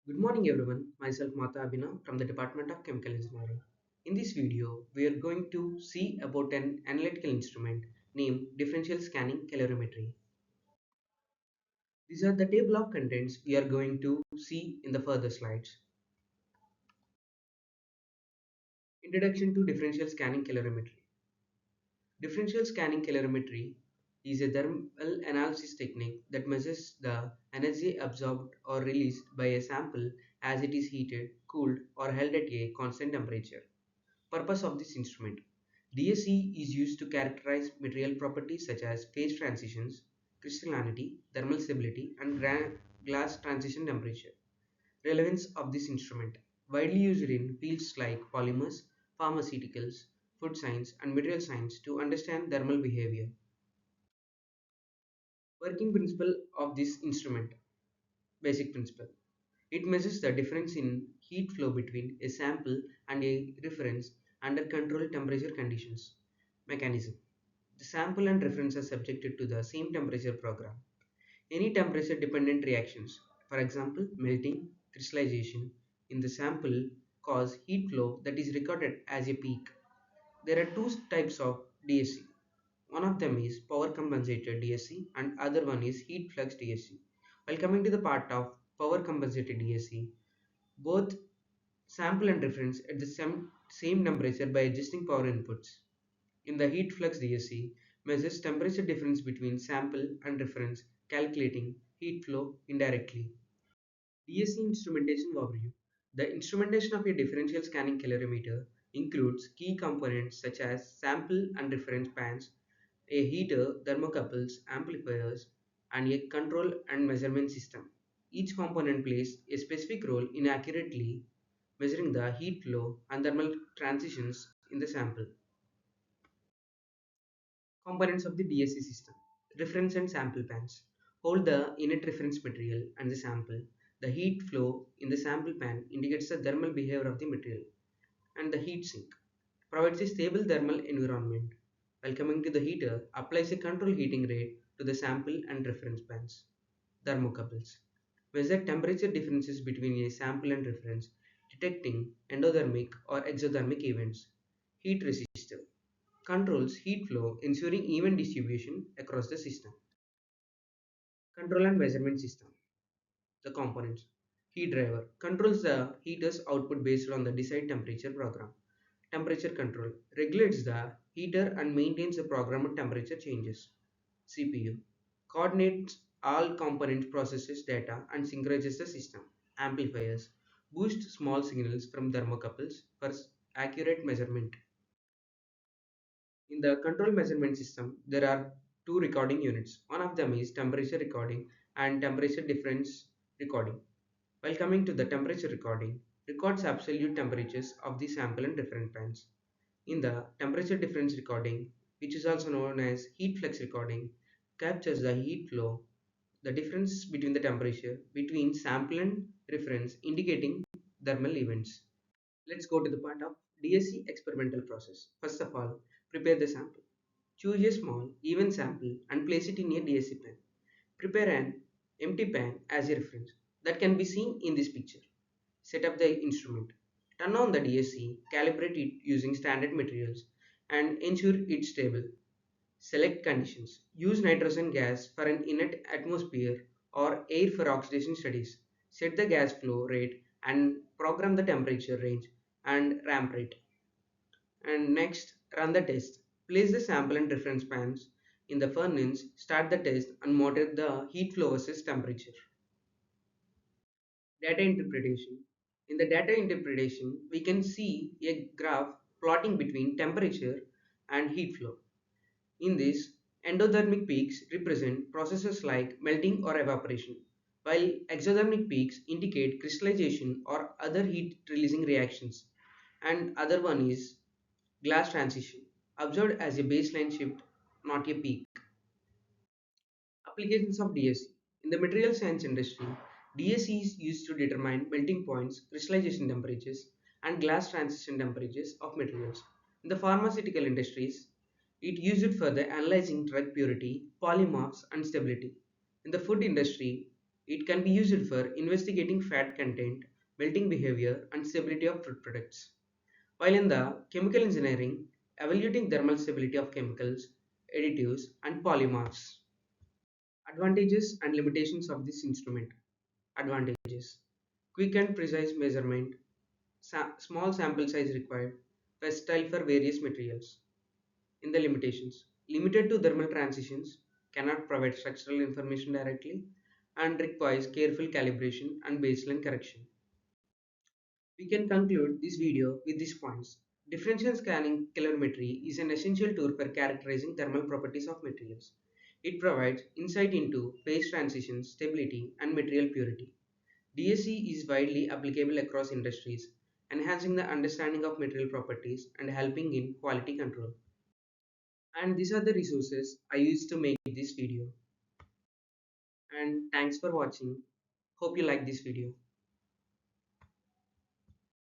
Good morning everyone, myself Mata Abhinav from the Department of Chemical Engineering. In this video, we are going to see about an analytical instrument named Differential Scanning Calorimetry. These are the table of contents we are going to see in the further slides. Introduction to Differential Scanning Calorimetry. Differential scanning calorimetry is a thermal analysis technique that measures the energy absorbed or released by a sample as it is heated, cooled, or held at a constant temperature. Purpose of this instrument. DSC is used to characterize material properties such as phase transitions, crystallinity, thermal stability, and glass transition temperature. Relevance of this instrument. Widely used in fields like polymers, pharmaceuticals, food science, and material science to understand thermal behavior. Working principle of this instrument. Basic principle. It measures the difference in heat flow between a sample and a reference under controlled temperature conditions. Mechanism. The sample and reference are subjected to the same temperature program. Any temperature dependent reactions, for example melting, crystallization, in the sample cause heat flow that is recorded as a peak. There are two types of DSC. One of them is power compensated DSC and other one is heat flux DSC. While coming to the part of power compensated DSC, both sample and reference at the same temperature by adjusting power inputs. In the heat flux DSC, measures temperature difference between sample and reference, calculating heat flow indirectly. DSC instrumentation overview. The instrumentation of a differential scanning calorimeter includes key components such as sample and reference pans, a heater, thermocouples, amplifiers, and a control and measurement system. Each component plays a specific role in accurately measuring the heat flow and thermal transitions in the sample. Components of the DSC system. Reference and sample pans. Hold the inert reference material and the sample. The heat flow in the sample pan indicates the thermal behavior of the material. And the heat sink provides a stable thermal environment. While coming to the heater, applies a control heating rate to the sample and reference pans. Thermocouples measure temperature differences between a sample and reference, detecting endothermic or exothermic events. Heat resistor controls heat flow, ensuring even distribution across the system. Control and measurement system. The components. Heat driver controls the heater's output based on the desired temperature program. Temperature control regulates the heater and maintains the programmed temperature changes. CPU coordinates all component processes data and synchronizes the system. Amplifiers boost small signals from thermocouples for accurate measurement. In the control measurement system, there are two recording units. One of them is temperature recording and temperature difference recording. While coming to the temperature recording, records absolute temperatures of the sample and reference pans. In the temperature difference recording, which is also known as heat flux recording, captures the heat flow, the difference between the temperature between sample and reference, indicating thermal events. Let's go to the part of DSC experimental process. First of all, prepare the sample. Choose a small, even sample and place it in a DSC pan. Prepare an empty pan as a reference that can be seen in this picture. Set up the instrument. Turn on the DSC, calibrate it using standard materials and ensure it's stable. Select conditions. Use nitrogen gas for an inert atmosphere or air for oxidation studies. Set the gas flow rate and program the temperature range and ramp rate. And next, run the test. Place the sample and reference pans in the furnace, start the test and monitor the heat flow versus temperature. Data interpretation. In the data interpretation, we can see a graph plotting between temperature and heat flow. In this, endothermic peaks represent processes like melting or evaporation, while exothermic peaks indicate crystallization or other heat releasing reactions. And other one is glass transition, observed as a baseline shift, not a peak. Applications of DSC. In the material science industry, DSC is used to determine melting points, crystallization temperatures, and glass transition temperatures of materials. In the pharmaceutical industries, it used it for the analyzing drug purity, polymorphs, and stability. In the food industry, It can be used for investigating fat content, melting behavior, and stability of food products. While in the chemical engineering, evaluating thermal stability of chemicals, additives, and polymers. Advantages and limitations of this instrument. Advantages: quick and precise measurement, small sample size required, versatile for various materials. In the limitations, limited to thermal transitions, cannot provide structural information directly, and requires careful calibration and baseline correction. We can conclude this video with these points. Differential scanning calorimetry is an essential tool for characterizing thermal properties of materials. It provides insight into phase transitions, stability, and material purity. DSC is widely applicable across industries, enhancing the understanding of material properties and helping in quality control. And these are the resources I used to make this video. And thanks for watching. Hope you like this video.